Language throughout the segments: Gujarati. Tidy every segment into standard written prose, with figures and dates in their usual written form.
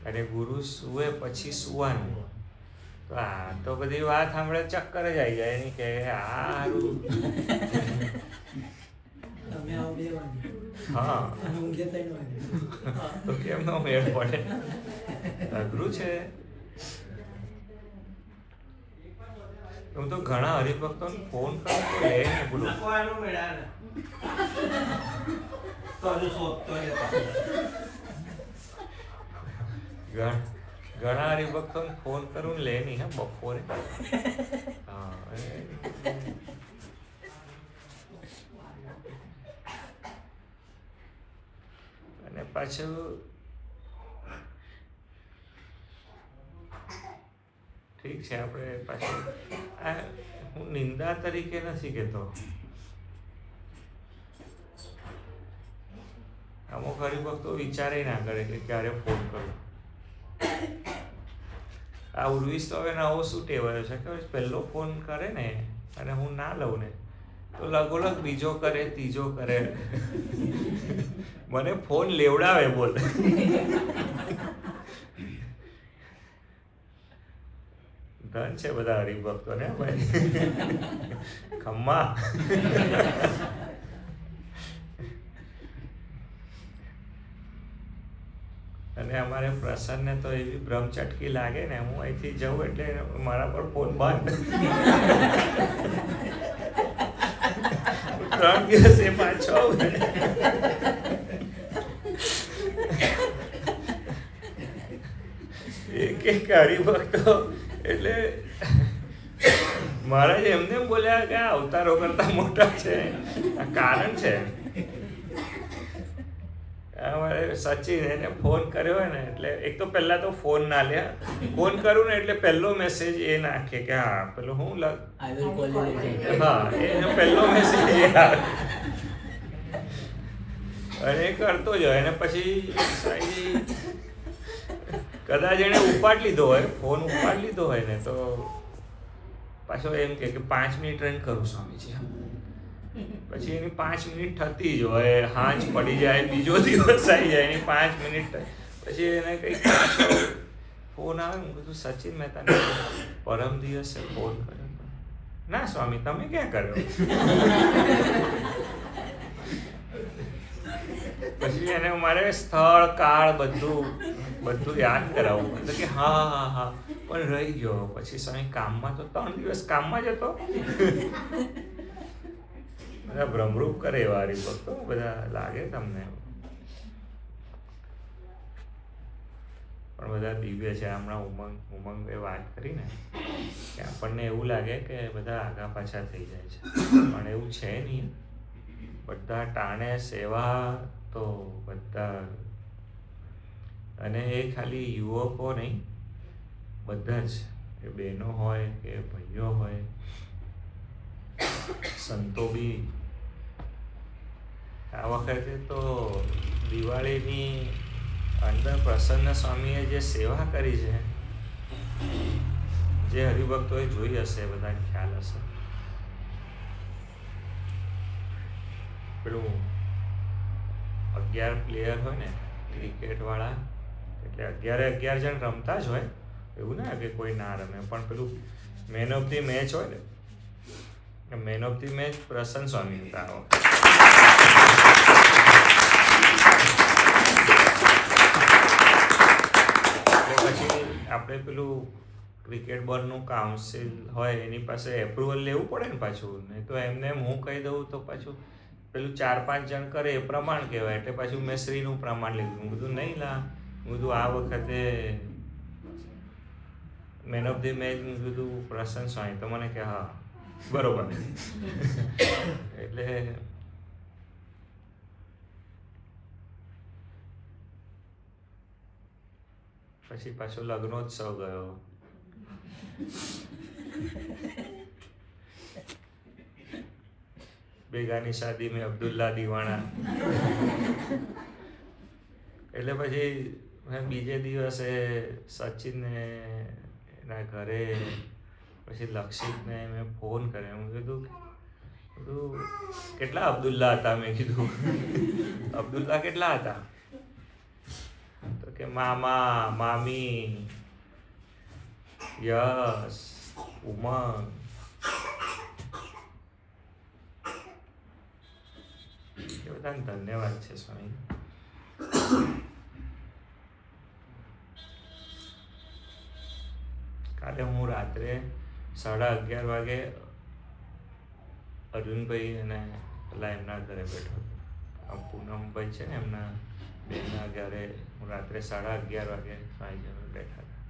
અને ગુરુ સુવે પછી સુવાનું. તો આ તો બધી વાત સાંભળે ચક્કર જ આવી જાય એની કે હારું. હા તો કેમ નો મેળ પડે? અઘરું છે. હું તો ઘણા હરિભક્તોને ફોન કરું તો લે ને બોલું. ઘણા હરિભક્તોને ફોન કરું લે નહીં હા બપોરે. હા અને પાછું ઠીક છે આપણે પાછું આ હું નિંદા તરીકે નથી કહેતો. અમુક હરિભક્તો વિચારે ના કરે કે ક્યારે ફોન કરું. આ ઉર્વિસ તો હવે નવો શું ટેવાયો છે કે પહેલો ફોન કરે ને અને હું ના લઉં ને તો લગોલગ બીજો કરે ત્રીજો કરે. મને ફોન લેવડાવે બોલ. ધન છે બધા હરિભક્તો ને ભાઈ. ખમ્મા. અને અમારે પ્રસન્નને તો એવી બ્રહ્મચટકી લાગે ને હું અહીંથી જઉં એટલે મારા પર ફોન બંધ. 3 દિવસે પાછો એક હરિભક્તો એટલે મહારાજ એમને બોલ્યા કે આ અવતારો કરતા મોટા છે. આ કારણ છે. અમારે સચિન એને ફોન કર્યો હોય ને એટલે એક તો પહેલા તો ફોન ના લે. ફોન કરું ને એટલે પહેલો મેસેજ એ નાખે કે હા પેલો હું હા એનો પહેલો મેસેજ એ આવે અને એ કરતો જ હોય. અને પછી કદાચ એને ઉપાડ લીધો હોય ફોન ઉપાડ લીધો હોય ને તો પાછો એમ કે 5 મિનિટ રહીને કરું સ્વામીજી. પછી એની 5 મિનિટ થતી જ હોય. હાંજ પડી જાય બીજો દિવસ આવી જાય એની 5 મિનિટ પછી એને કંઈક ફોન આવે. હું કીધું સચિન મેં તને પરમ દિવસે ફોન કર્યો. ના સ્વામી તમે ક્યાં કર્યો? પછી એને મારે સ્થળ કાળ બધું યાદ કરાવવું. એટલે કે હા હા હા પણ રહી ગયો. પછી સ્વામી કામમાં તો 3 દિવસ કામમાં જ હતો. બધા ભ્રમરૂપ કરે એવા હરિભક્તો બધા લાગે તમને પણ બધા દિવ્ય છે. હમણાં ઉમંગે વાત કરી ને કે આપણને એવું લાગે કે બધા આગા પાછા થઈ જાય છે પણ એવું છે નહીં. બધા ટાણે સેવા તો બધા. અને એ ખાલી યુવકો નહીં બધા જ એ બહેનો હોય કે ભાઈઓ હોય સંતો બી. આ વખતે તો દિવાળીની અંદર પ્રસન્ન સ્વામીએ જે સેવા કરી છે જે હરિભક્તોએ જોઈ હશે બધાને ખ્યાલ હશે. પેલું 11 પ્લેયર હોય ને ક્રિકેટ વાળા એટલે 11 જણ રમતા જ હોય એવું ના કે કોઈ ના રમે પણ પેલું મેન ઓફ ધી મેચ હોય ને મેન ઓફ ધી મેચ પ્રસન્ન સ્વામી હતા. એટલે પછી આપણે પેલું ક્રિકેટ બોર્ડનું કાઉન્સિલ હોય એની પાસે એપ્રુવલ લેવું પડે ને પાછું. નહીં તો એમને હું કહી દઉં તો પાછું પેલું 4-5 જણ કરે એ પ્રમાણ કહેવાય. એટલે પાછું મેં શ્રીનું પ્રમાણ લીધું. હું કીધું નહીં લા હું કીધું આ વખતે મેન ઓફ ધી મેચ હું કીધું પ્રસન્ન સ્વામી. તો મને કે હા બરોબર. એટલે પછી પાછો લગ્નોત્સવ ગયો. બેગાની શાદી મેં અબ્દુલ્લા દીવાણા. એટલે પછી મેં બીજે દિવસે સચિનને એના ઘરે પછી લક્ષિતને મેં ફોન કર્યો. હું કીધું કેટલા અબ્દુલ્લા હતા? મેં કીધું અબ્દુલ્લા કેટલા હતા? તો કે મામા, મામી, યશ, ઉમંગ. એ બધાને ધન્યવાદ છે સ્વામી. કાલે હું રાત્રે 11:30 વાગે અર્જુનભાઈ અને પેલા એમના ઘરે બેઠો હતો. પૂનમભાઈ છે ને એમના બેનના ઘરે હું રાત્રે 11:30 વાગે સ્વામીજી બેઠા હતા.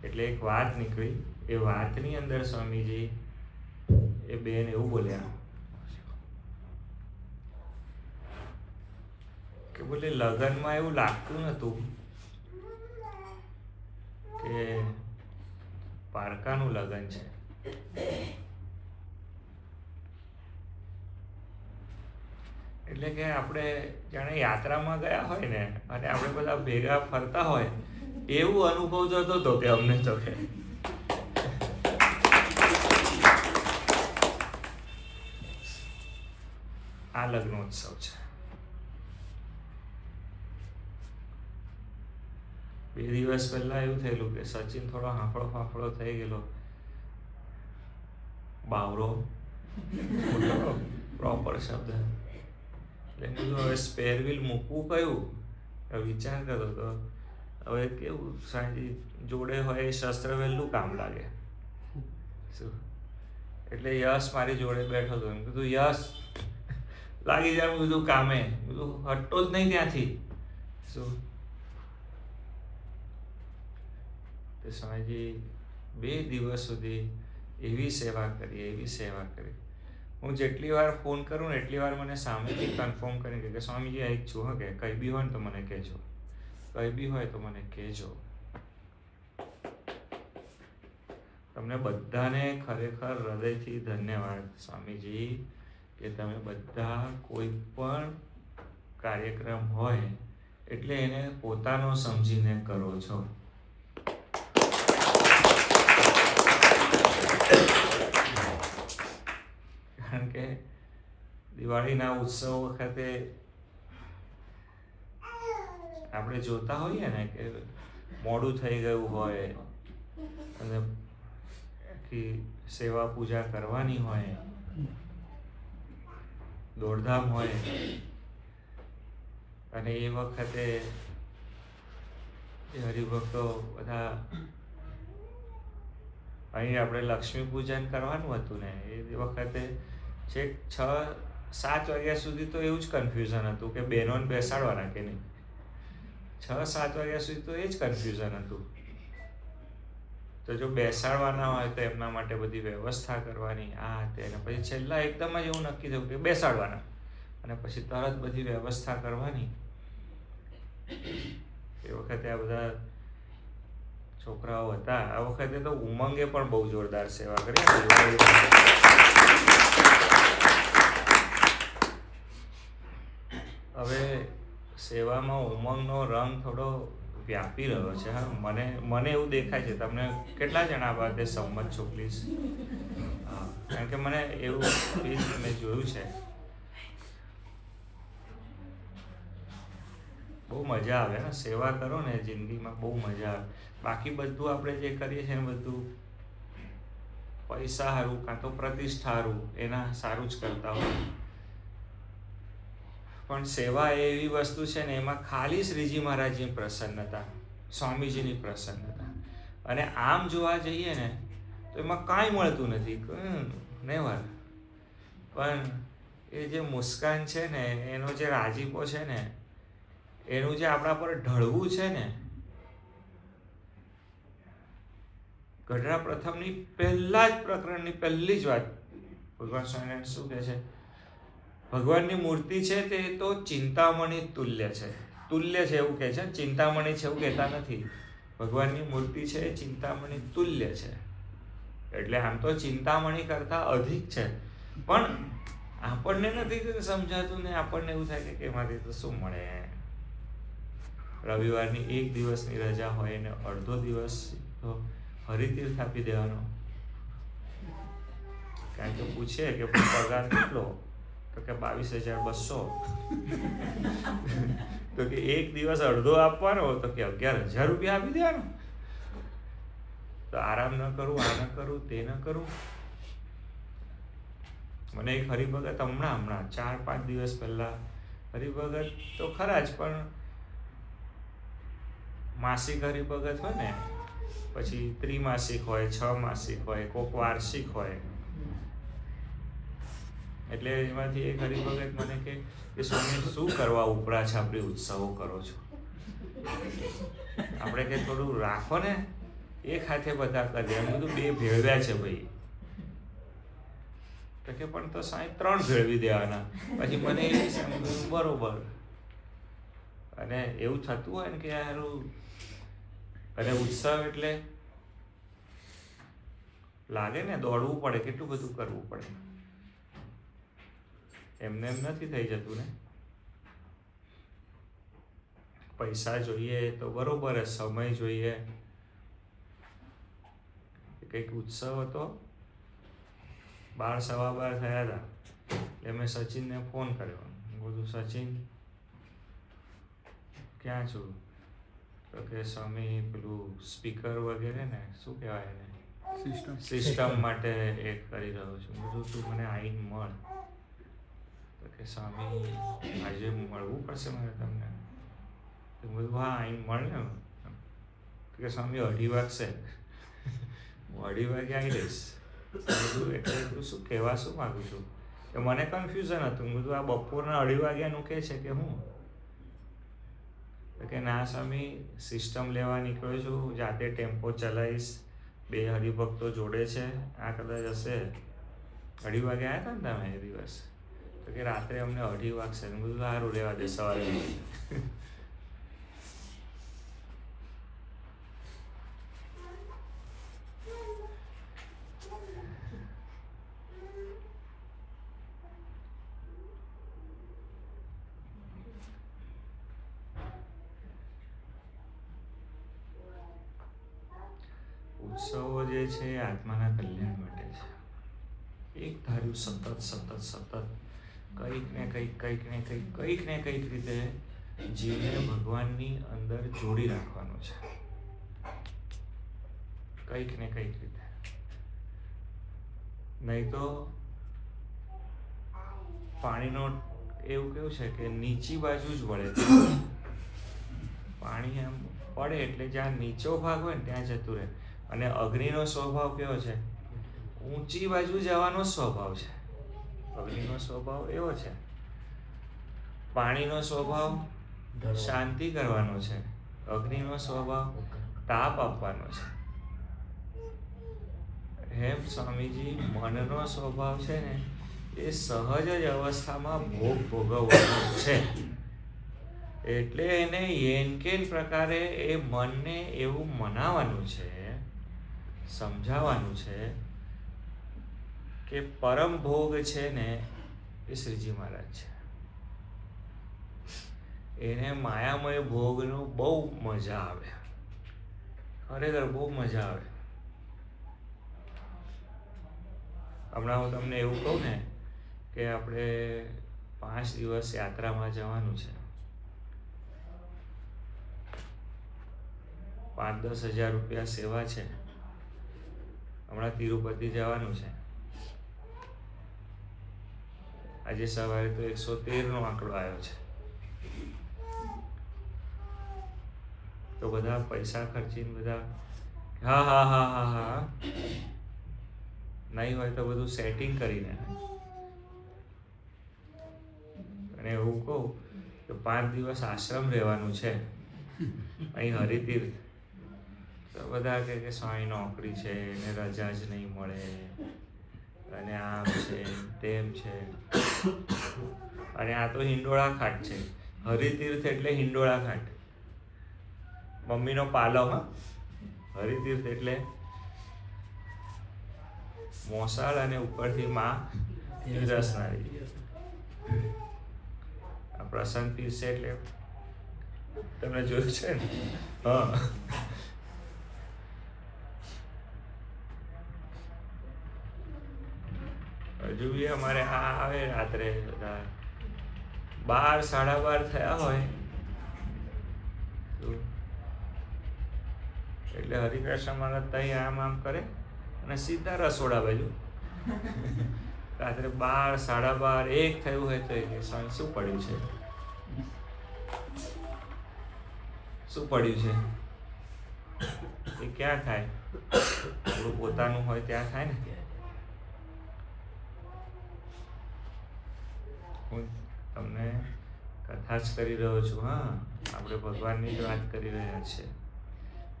એટલે એક વાત નીકળી. એ વાતની અંદર સ્વામીજી એ બેન એવું બોલ્યા કે બોલે લગ્નમાં એવું લાગતું નતું કે પારકાનું લગ્ન છે. એટલે કે આપણે જાણે યાત્રામાં ગયા હોય ને અને આપણે બધા ભેગા ફરતા હોય એવું અનુભવ જતો હતો કે અમને તો કે આ લગ્નોત્સવ છે. 2 દિવસ પહેલા એવું થયેલું કે સચિન થોડો હાંફળો થઈ ગયેલો. બાવરો પ્રોપર શબ્દ. એટલે કીધું હવે સ્પેર વ્હીલ મૂકવું કયું વિચાર કરતો હતો. હવે કેવું સાંજી જોડે હોય એ શસ્ત્ર વહેલું કામ લાગે શું. એટલે યશ મારી જોડે બેઠો હતો. એમ કીધું યશ લાગી જાય. કીધું કામે. કીધું હટતો જ નહીં ત્યાંથી શું. તો સ્વામીજી 2 દિવસ સુધી એવી સેવા કરી. હું જેટલી વાર ફોન કરું ને એટલી વાર મને સામેથી કન્ફર્મ કરી કે સ્વામીજી આ છું હં કે કંઈ બી હોય ને તો મને કહેજો, કંઈ બી હોય તો મને કહેજો. તમને બધાને ખરેખર હૃદયથી ધન્યવાદ સ્વામીજી કે તમે બધા કોઈ પણ કાર્યક્રમ હોય એટલે એને પોતાનો સમજીને કરો છો. કારણ કે દિવાળીના ઉત્સવ વખતે આપણે જોતા હોઈએ ને કે મોડું થઈ ગયું હોય અને સેવા પૂજા કરવાની હોય, દોડધામ હોય અને એ વખતે હરિભક્તો બધા અહીં આપણે લક્ષ્મી પૂજન કરવાનું હતું ને એ વખતે છેક 6-7 વાગ્યા સુધી તો એવું જ કન્ફ્યુઝન હતું કે બહેનોને બેસાડવાના કે નહીં. 6-7 વાગ્યા સુધી તો એ જ કન્ફ્યુઝન હતું. તો જો બેસાડવાના હોય તો એમના માટે બધી વ્યવસ્થા કરવાની આ તે. અને પછી છેલ્લા એકદમ જ એવું નક્કી થયું કે બેસાડવાના અને પછી તરત બધી વ્યવસ્થા કરવાની. એ વખતે આ બધા છોકરાઓ હતા. આ વખતે તો ઉમંગે પણ બહુ જોરદાર સેવા કરી. હવે સેવામાં ઉમંગનો રંગ થોડો વ્યાપી રહ્યો છે. હા, મને એવું દેખાય છે. તમને કેટલા જણા બાબતે સંમત છો પ્લીઝ? હા, કારણ કે મને એવું મેં જોયું છે. બહુ મજા આવે ને સેવા કરો ને જિંદગીમાં, બહુ મજા આવે. બાકી બધું આપણે જે કરીએ છીએ ને બધું પૈસા સારું કાં તો પ્રતિષ્ઠા સારું એના સારું જ કરતા હોય. પણ સેવા એવી વસ્તુ છે ને એમાં ખાલી શ્રીજી મહારાજની પ્રસન્નતા, સ્વામીજીની પ્રસન્નતા. અને આમ જોવા જઈએ ને તો એમાં કાંઈ મળતું નથી નેવર. પણ એ જે મુસ્કાન છે ને, એનો જે રાજીપો છે ને, એનું જે આપણા પર ઢળવું છે ને, ગઢડા પ્રથમની પહેલા જ પ્રકરણની પહેલી જ વાત ભગવાન સ્વામિનારાયણ શું કહે છે? ભગવાનની મૂર્તિ છે તે તો ચિંતામણી તુલ્ય છે. તુલ્ય છે એવું કહે છે, ચિંતામણી છે એવું કહેતા નથી. ભગવાનની મૂર્તિ છે એ ચિંતામણી તુલ્ય છે. એટલે આમ તો ચિંતામણી કરતાં અધિક છે. પણ આપણને નથી સમજાતું ને આપણને એવું થાય કે એમાંથી તો શું મળે. રવિવારની 1 દિવસની રજા હોય ને અડધો દિવસ તો હરિતીર્થ આપી દેવાનો. કારણ કે પૂછે કે પગાર કેટલો, તો કે 22,200. તો કે એક દિવસ અડધો આપવાનો, તો કે 11,000 રૂપિયા આપી દેવાનો. તો આરામ ન કરું, આ ન કરું, તે ન કરું. મને એક હરિભગત હમણાં 4-5 દિવસ પહેલા, હરિભગત તો ખરા જ, પણ માસિક હરિભગત હોય ને, પછી ત્રિમાસિક હોય, 6 માસિક હોય, કોક વાર્ષિક હોય. એટલે એમાંથી એક હરિભગત મને કે સ્વામી શું કરવા ઉપરા છાપરી ઉત્સવો કરો છો? આપણે કે થોડું રાખો ને, એક હાથે બધા કરીએ. એમ બધું 2 ભેળવ્યા છે ભાઈ. તો કે પણ તો સાહેબ 3 ભેળવી દેવાના. પછી મને એ સમજ્યું બરોબર. અને એવું થતું હોય ને કે યારું, અને ઉત્સવ એટલે લાગે ને દોડવું પડે, કેટલું બધું કરવું પડે. એમને એમ નથી થઈ જતું ને. પૈસા જોઈએ તો બરોબર, સમય જોઈએ. કંઈક ઉત્સવ હતો, 12:15 થયા હતા. એટલે મેં સચિનને ફોન કર્યો. બધું સચિન ક્યાં છું? તો કે સ્વામી પેલું સ્પીકર વગેરે ને, શું કહેવાય એને, સિસ્ટમ માટે એક કરી રહ્યો છું. બધું તું મને આવીને મળ. તો કે સ્વામી આજે મળવું પડશે મારે તમને. તો બધું હા આવીને મળ ને. તો કે સ્વામી 2:30 વાગશે. હું 2:30 વાગે આવી રહીશ. બધું એટલે તું શું કહેવા શું માગું છું? કે મને કન્ફ્યુઝન હતું. બધું આ બપોરના 2:30 વાગ્યાનું કહે છે કે હું? તો કે ના સ્વામી, સિસ્ટમ લેવા નીકળ્યો છું, જાતે ટેમ્પો ચલાવીશ, 2 હરિભક્તો જોડે છે. આ કદાચ હશે 2:30 વાગે આવ્યા હતા ને તમે એ દિવસ. તો કે રાત્રે અમને 2:30 વાગશે. બધું સારું, રહેવા દે, સવારે. ઉત્સવો જે છે એ આત્માના કલ્યાણ માટે છે. એક ધાર્યું સતત કંઈક ને કંઈક રીતે જીવને ભગવાનની અંદર જોડી રાખવાનું છે. કંઈક ને કંઈક રીતે. નહીં તો પાણીનો એવું કેવું છે કે નીચી બાજુ જ વળે છે. પાણી એમ પડે એટલે જ્યાં નીચો ભાગ હોય ને ત્યાં જતું રહે. અને અગ્નિનો સ્વભાવ કેવો છે? ઊંચી બાજુ જવાનો સ્વભાવ છે. અગ્નિનો સ્વભાવ એવો છે. પાણીનો સ્વભાવ શાંતિ કરવાનો છે. અગ્નિનો સ્વભાવ તાપ આપવાનો છે. એમ સ્વામીજી મનનો સ્વભાવ છે ને, એ સહજ જ અવસ્થામાં ભોગવવાનો છે. એટલે એને એનકેન પ્રકારે એ મનને એવું મનાવવાનું છે, સમજાવવાનું છે કે પરમ ભોગ છે ને એ શ્રીજી મહારાજ છે. એને માયામય ભોગનું બહુ મજા આવે, ખરેખર બહુ મજા આવે. હમણાં હું તમને એવું કહું ને કે આપણે 5 દિવસ યાત્રામાં જવાનું છે. 5-10 હજાર રૂપિયા સેવા છે. હમણાં તિરુપતિ જવાનું છે. આજે સવારે તો 113 નો આંકડો આવ્યો છે. તો બધા પૈસા ખર્ચીને બધા હા નહીં હોય તો બધું સેટિંગ કરીને, અને એવું કહું કે 5 દિવસ આશ્રમ રહેવાનું છે અહીં હરિતીર્થ. તો બધા કહે કે સ્વામી નોકરી છે એને રજા જ નહીં મળે, અને આમ છે તેમ છે. અને આ તો હિંડોળા ખાટ છે. હરિતીર્થ એટલે હિંડોળા ખાટ. મમ્મીનો પાલવ. હરિતીર્થ એટલે મોસાળ અને ઉપરથી માં પીરસનારી. આ પ્રસન્ન પીરસે એટલે તમે જોયું છે ને? હા. હજુ બી અમારે આ આવે રાત્રે બધા 12-12:30 થયા હોય એટલે હરિકૃષ્ણ મહારાજ ત્યાં આમ કરે અને સીધા રસોડા બાજુ. રાત્રે 12, 12:30, 1 થયું હોય તો એ સ્વામી શું પડ્યું છે, શું પડ્યું છે? એ ક્યાં થાય? આપણું પોતાનું હોય ત્યાં થાય ને. હું તમને કથા જ કરી રહ્યો છું. હા, આપણે ભગવાનની જ વાત કરી રહ્યા છીએ.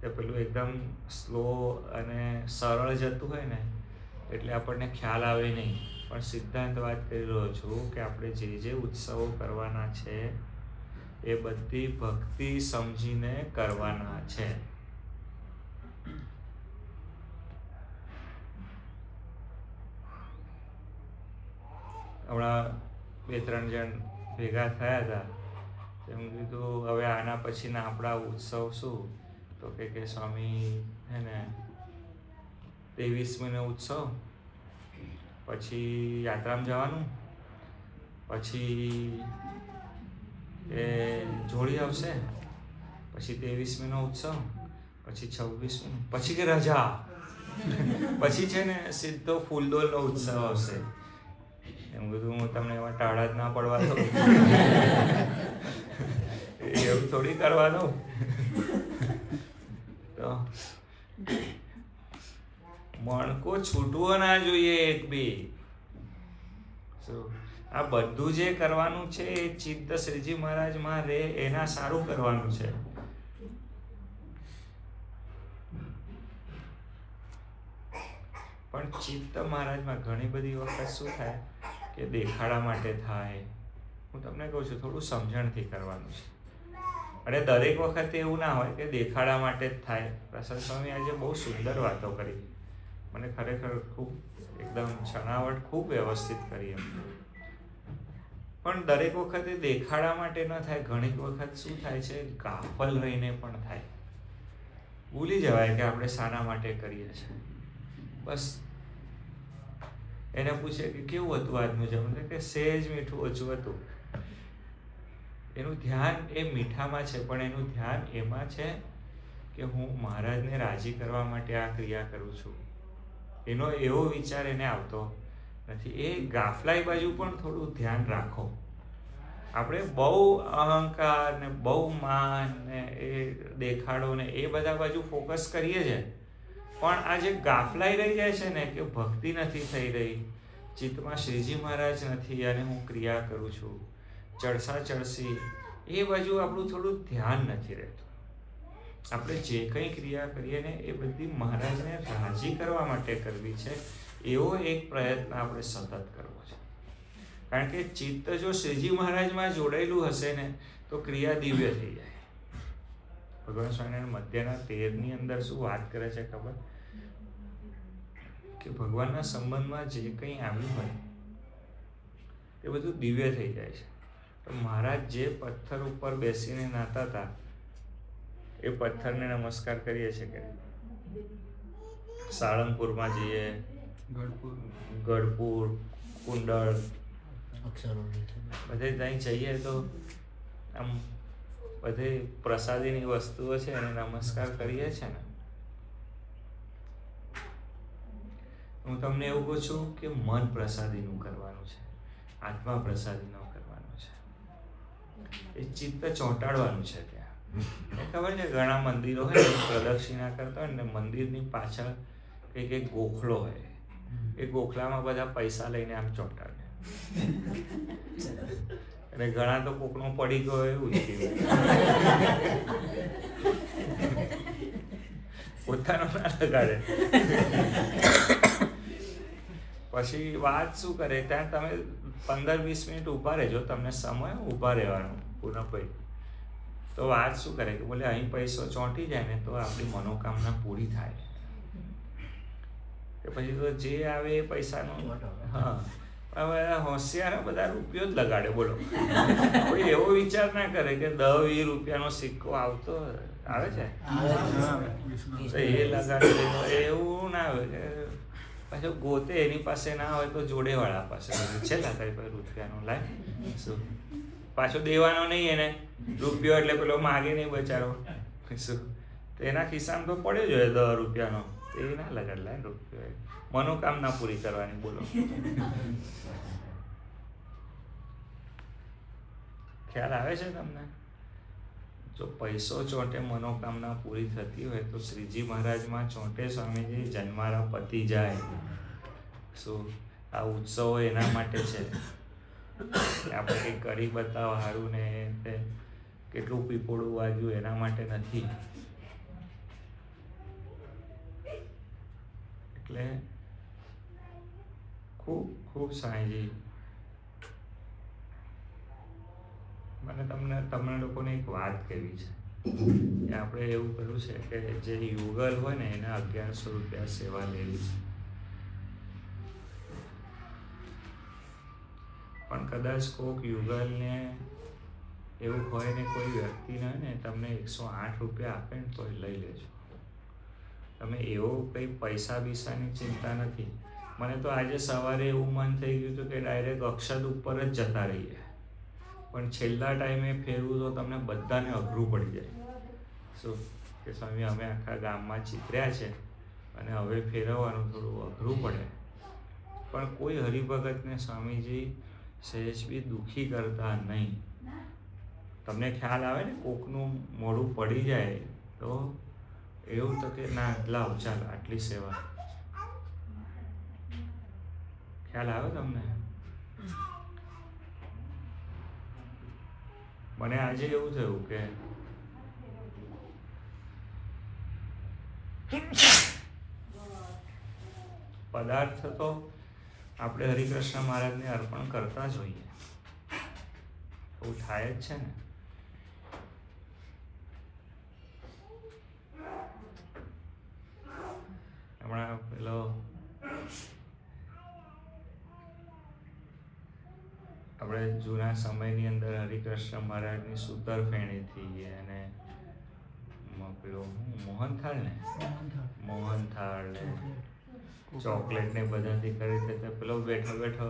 એ પેલું એકદમ સ્લો અને સરળ જતું હોય ને એટલે આપણને ખ્યાલ આવે નહીં, પણ સિદ્ધાંત વાત કરી રહ્યો છું કે આપણે જે ઉત્સવો કરવાના છે એ બધી ભક્તિ સમજીને કરવાના છે. હમણાં 2-3 જણ ભેગા થયા હતા. એમ કીધું હવે આના પછીના આપણા ઉત્સવ શું? તો કે સ્વામી હે ને 23મીનો ઉત્સવ, પછી યાત્રામાં જવાનું, પછી એ જોડી આવશે, પછી 23મીનો ઉત્સવ, પછી 26મીનો, પછી કે રજા, પછી છે ને સીધો ફૂલદોલનો ઉત્સવ આવશે. એમ કીધું હું તમને એવા ટાળા જ ના પડવા દઉં, એવું થોડી કરવા દઉં. તો મણકો છૂટવો ના જોઈએ એક બી. આ બધું જે કરવાનું છે એ ચિત્ત શ્રીજી મહારાજમાં રે એના સારું કરવાનું છે. પણ ચિત્ત મહારાજમાં ઘણી બધી વખત શું થાય કે દેખાડા માટે થાય. હું તમને કહું છું થોડું સમજણથી કરવાનું છે. અને દરેક વખતે એવું ના હોય કે દેખાડા માટે જ થાય. પ્રસાદ સ્વામી આજે બહુ સુંદર વાતો કરી, મને ખરેખર ખૂબ એકદમ છણાવટ ખૂબ વ્યવસ્થિત કરી એમ. પણ દરેક વખતે દેખાડા માટે ન થાય. ઘણી વખત શું થાય છે, ગાફલ રહીને પણ થાય. ભૂલી જવાય કે આપણે શાના માટે કરીએ છીએ. બસ એને પૂછે કે કેવું હતું આજનું જમવાનું, કે સહેજ મીઠું ઓછું હતું. એનું ધ્યાન એ મીઠામાં છે, પણ એનું ધ્યાન એમાં છે કે હું મહારાજને રાજી કરવા માટે આ ક્રિયા કરું છું. એનો એવો વિચાર એને આવતો નથી. એ ગાફલાઈ બાજુ પણ થોડું ધ્યાન રાખો. આપણે બહુ અહંકાર ને બહુ માન ને એ દેખાડો ને એ બધા બાજુ ફોકસ કરીએ છીએ, પણ આ જે ગાફલાઈ રહી જાય છે ને કે ભક્તિ નથી થઈ રહી, ચિત્તમાં શ્રીજી મહારાજ નથી અને હું ક્રિયા કરું છું, ચડસા ચડસી, એ બાજુ આપણું થોડું ધ્યાન નથી રહેતું. આપણે જે કંઈ ક્રિયા કરીએ ને એ બધી મહારાજને રાજી કરવા માટે કરવી છે. એવો એક પ્રયત્ન આપણે સતત કરવો છે. કારણ કે ચિત્ત જો શ્રીજી મહારાજમાં જોડાયેલું હશે ને તો ક્રિયા દિવ્ય થઈ જાય. ભગવાન સ્વામિનારાયણ મધ્યના 13ની અંદર શું વાત કરે છે ખબર? કે ભગવાનના સંબંધમાં જે કંઈ આવ્યું હોય એ બધું દિવ્ય થઈ જાય છે. તો મહારાજ જે પથ્થર ઉપર બેસીને નાતા હતા એ પથ્થરને નમસ્કાર કરીએ છીએ કે સાળંગપુરમાં જઈએ, ગઢપુર, કુંડળ, બધે ત્યાં જઈએ તો આમ બધે પ્રસાદીની વસ્તુઓ છે એને નમસ્કાર કરીએ છીએ ને. હું તમને એવું કહું છું કે મન પ્રસાદીનું કરવાનું છે, આત્મા પ્રસાદીનું કરવાનું છે. એ ચિત્ત ચોંટાડવાનું છે. ત્યાં ખબર છે ઘણા મંદિરો હોય ને પ્રદક્ષિણા કરતા હોય ને મંદિરની પાછળ કંઈક એક ગોખલો હોય, એ ગોખલામાં બધા પૈસા લઈને આમ ચોંટાડે. અને ઘણા તો કોકનો પડી ગયો એવું જ પોતાનો ના લગાડે. પછી વાત શું કરે, ત્યાં તમે 15-20 મિનિટ ઊભા રહેજો, તમને સમય ઊભા રહેવાનું પૂર્ણ ભાઈ. તો વાત શું કરે કે બોલે અહીં પૈસો ચોંટી જાય ને તો આપણી મનોકામના પૂરી થાય. કે પછી તો જે આવે એ પૈસાનો હા હવે હોશિયાર બધા રૂપિયો જ લગાડે. બોલો કોઈ એવો વિચાર ના કરે કે 10-20 રૂપિયાનો સિક્કો આવતો આવે છે તો એ લગાડે, એવું ના આવે. કે પાછું ગોતે એની પાસે ના હોય તો જોડેવાળા પાસે છે તારી પાસે રૂપિયાનો લાય શું પાછો દેવાનો નહીં એને રૂપિયો, એટલે પેલો માગે નહીં બચારો. શું તો એના ખિસ્સામાં તો પડ્યો જ હોય 10 રૂપિયાનો, એ ના લગાડલાય રૂપિયો, મનોકામના પૂરી કરવાની. બોલો, ખ્યાલ આવે છે તમને? જો પૈસો ચોંટે મનોકામના પૂરી થતી હોય તો શ્રીજી મહારાજમાં ચોંટે સ્વામીજી જન્મારા પતી જાય. શું આ ઉત્સવો એના માટે છે, આપણે કંઈક કરી બતાવવા સારું ને કેટલું પીપોળું વાગ્યું એના માટે નથી. એટલે ખૂબ ખૂબ સાંઈજી, મને તમને લોકોને એક વાત કહેવી છે કે આપણે એવું કર્યું છે કે જે યુગલ હોય ને એના 1100 રૂપિયા સેવા લેવી છે, પણ કદાચ કોઈક યુગલને એવું હોય ને કોઈ વ્યક્તિને ને તમને 108 રૂપિયા આપે ને તો લઈ લેજો. તમે એવો કંઈ પૈસા બીસાની ચિંતા નથી. મને તો આજે સવારે એવું મન થઈ ગયું હતું કે ડાયરેક્ટ અક્ષદ ઉપર જ જતા રહીએ, પણ છેલ્લા ટાઈમે ફેરવું તો તમને બધાને અઘરું પડી જાય. શું કે સ્વામી અમે આખા ગામમાં ચીતર્યા છે અને હવે ફેરવવાનું થોડું અઘરું પડે, પણ કોઈ હરિભગતને સ્વામીજી સહેજ બી દુઃખી કરતા નહીં. તમને ખ્યાલ આવે ને કોકનું મોઢું પડી જાય તો એવું તો કે ના લાવ ચાલ આટલી સેવા, ખ્યાલ આવે તમને? મને આજે એવું થયું કે પદાર્થ તો આપણે હરિકૃષ્ણ મહારાજને અર્પણ કરતા જ હોઈએ, એવું થાય જ છે ને. હમણાં પેલો આપણે જૂના સમયની અંદર હરિકૃષ્ણ મહારાજની સૂતર ફેણીથી અને પેલો મોહનથાળ ને ચોકલેટ ને બધાથી કરી દેતા. પેલો બેઠો બેઠો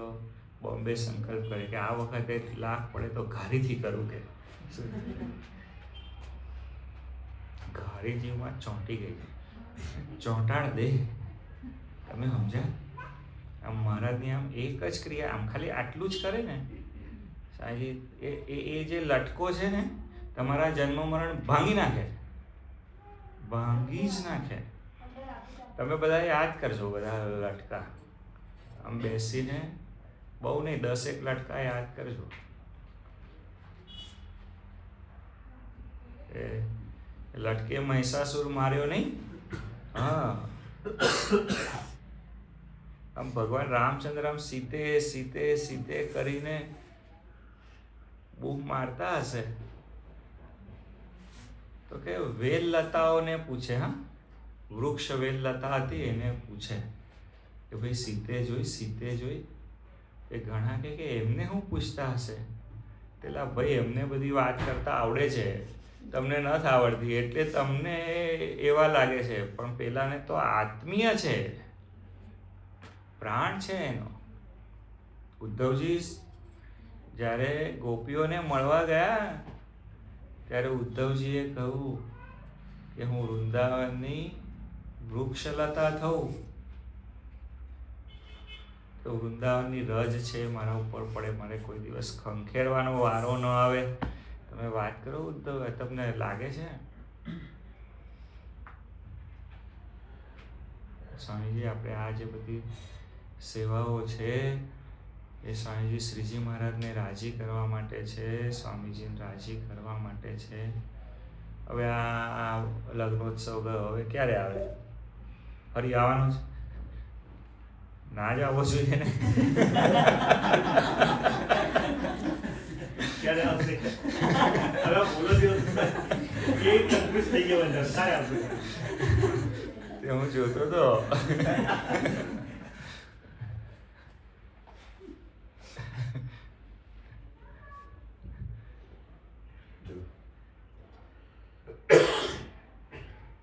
બોમ્બે સંકલ્પ કરે કે આ વખતે લાખ પડે તો ઘારીથી કરું. કે ઘારી જીવમાં ચોંટી ગઈ, ચોંટાડ દે. તમે સમજ્યા? આમ મહારાજની આમ એક જ ક્રિયા, આમ ખાલી આટલું જ કરે ને સાજી, એ જે લટકો છે ને તમારા જન્મ મરણ ભાંગી નાખે, ભાંગી જ નાખે. તમે બધા યાદ કરજો, બધા લટકા આમ બેસીને, બહુ નહીં 10 લટકા યાદ કરજો. એ લટકે મહિષાસુર માર્યો નહીં? હા, આમ ભગવાન રામચંદ્ર આમ સીતે સીતે સીતે કરીને બૂમ મારતા હશે તો કે વેલ લતાઓને પૂછે, હા વૃક્ષ વેલ લતા હતી એને પૂછે કે ભાઈ સીતે જોઈ. એ ઘણા કે એમને શું પૂછતા હશે? પેલા ભાઈ એમને બધી વાત કરતા આવડે છે, તમને નથી આવડતી એટલે તમને એવા લાગે છે, પણ પેલાને તો આત્મીય છે, પ્રાણ છે એનો. ઉદ્ધવજી જ્યારે ગોપીઓને મળવા ગયા ત્યારે ઉદ્ધવજીએ કહ્યું કે હું વૃંદાવનની વૃક્ષલતા થઉં તો વૃંદાવનની રજ છે મારા ઉપર પડે, મારે કોઈ દિવસ ખંખેરવાનો વારો ન આવે. તમે વાત કરો ઉદ્ધવ, તમને લાગે છે? સ્વામીજી આપણે આ જે બધી સેવાઓ છે એ સ્વામીજી શ્રીજી મહારાજને રાજી કરવા માટે છે, સ્વામીજીને રાજી કરવા માટે છે. હવે આ લગ્નોત્સવ ગયો, હવે ક્યારે આવે? ફરી આવવાનો છે? ના જ આવવો જોઈએ ને. ક્યારે આવશે? હવે બોલો દિવસ એક કન્ફ્યુઝ થઈ ગયો અંદર. ક્યારે આવશે? તે હું જોતો તો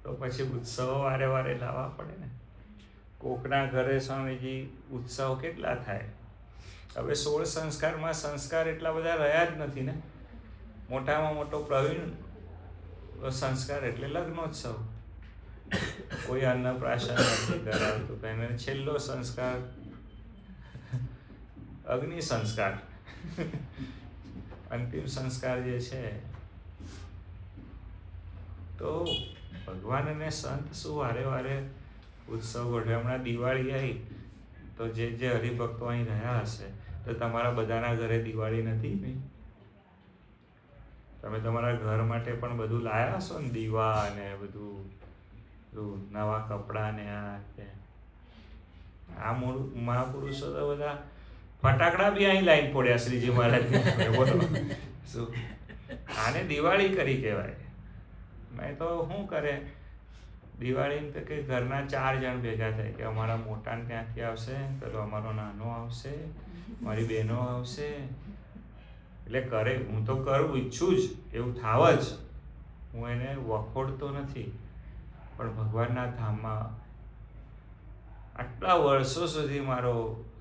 તો પછી ઉત્સવો વારે વારે લાવવા પડે ને. કોકના ઘરે સ્વામીજી ઉત્સવ કેટલા થાય. હવે 16 સંસ્કારમાં સંસ્કાર એટલા બધા રહ્યા જ નથી ને. મોટામાં મોટો પ્રવીણ સંસ્કાર એટલે લગ્નોત્સવ. કોઈ અન્નપ્રાશન નથી કરાવતું, તો એને છેલ્લો સંસ્કાર અગ્નિ સંસ્કાર, અંતિમ સંસ્કાર જે છે. તો ભગવાન અને સંત શું વારે વારે ઉત્સવ ગોઠવે. હમણાં દિવાળી આવી તો જે હરિભક્તો અહીં રહ્યા હશે તો તમારા બધાના ઘરે દિવાળી નથી ને? તમે તમારા ઘર માટે પણ બધું લાયા હશો ને, દીવા ને બધું નવા કપડાં ને આ તે. આ મહાપુરુષો તો બધા ફટાકડા બી અહીં લાઈન ફોડ્યા શ્રીજી મહારાજ. બોલો શું આને દિવાળી કરી કહેવાય? મેં તો શું કરે દિવાળી તો કે ઘરના 4 જણ ભેગા થાય કે અમારા મોટાને ત્યાંથી આવશે, પેલો અમારો નાનો આવશે, મારી બહેનો આવશે. એટલે કરે, હું તો કરું ઈચ્છું જ, એવું થાવ જ. હું એને વખોડતો નથી, પણ ભગવાનના ધામમાં આટલા વર્ષો સુધી મારો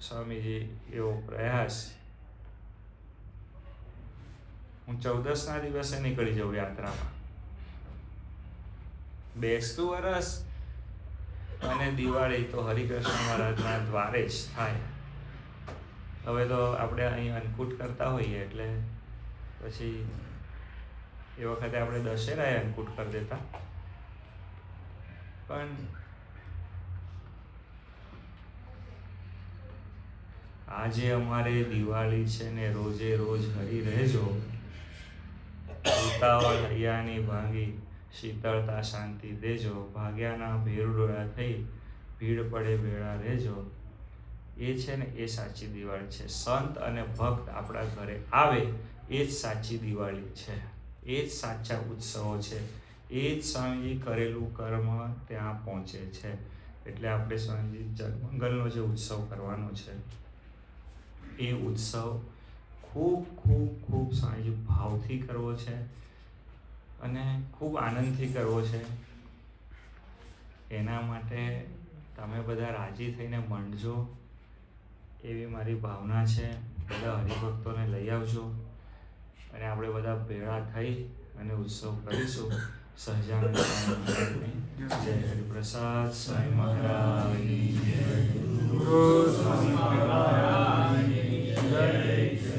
સ્વામીજી એવો પ્રયાસ. હું 14ના દિવસે નીકળી જાઉં યાત્રામાં. બેસતું વરસ અને દિવાળી તો હરિકૃષ્ણ મહારાજના દ્વારે જ થાય. હવે તો આપણે અહીં અન્નકૂટ કરતા હોઈએ એટલે પછી એ વખતે આપણે દશેરાએ અન્નકૂટ કરી દેતા. પણ આજે અમારે દિવાળી છે ને રોજે રોજ હરી રહેજો, ઉતાવળ હૈયાની ભાંગી શીતળતા શાંતિ દેજો, ભાગ્યાના ભેરુડોળા થઈ ભીડ પડે ભેળા રહેજો. એ છે ને એ સાચી દિવાળી છે. સંત અને ભક્ત આપણા ઘરે આવે એ જ સાચી દિવાળી છે, એ જ સાચા ઉત્સવો છે, એ જ સ્વામીજી કરેલું કર્મ ત્યાં પહોંચે છે. એટલે આપણે સ્વામીજી જગમંગલનો જે ઉત્સવ કરવાનો છે એ ઉત્સવ ખૂબ ખૂબ ખૂબ સ્વામીજી ભાવથી કરવો છે અને ખૂબ આનંદથી કરવો છે. એના માટે તમે બધા રાજી થઈને મંડજો એવી મારી ભાવના છે. બધા હરિભક્તોને લઈ આવજો અને આપણે બધા ભેળા થઈ અને ઉત્સવ કરીશું. સહજાનંદ સ્વામી મહારાજની જય. હરિપ્રસાદ સ્વામી મહારાજની જય. ગુરુ સ્વામી મહારાજની જય.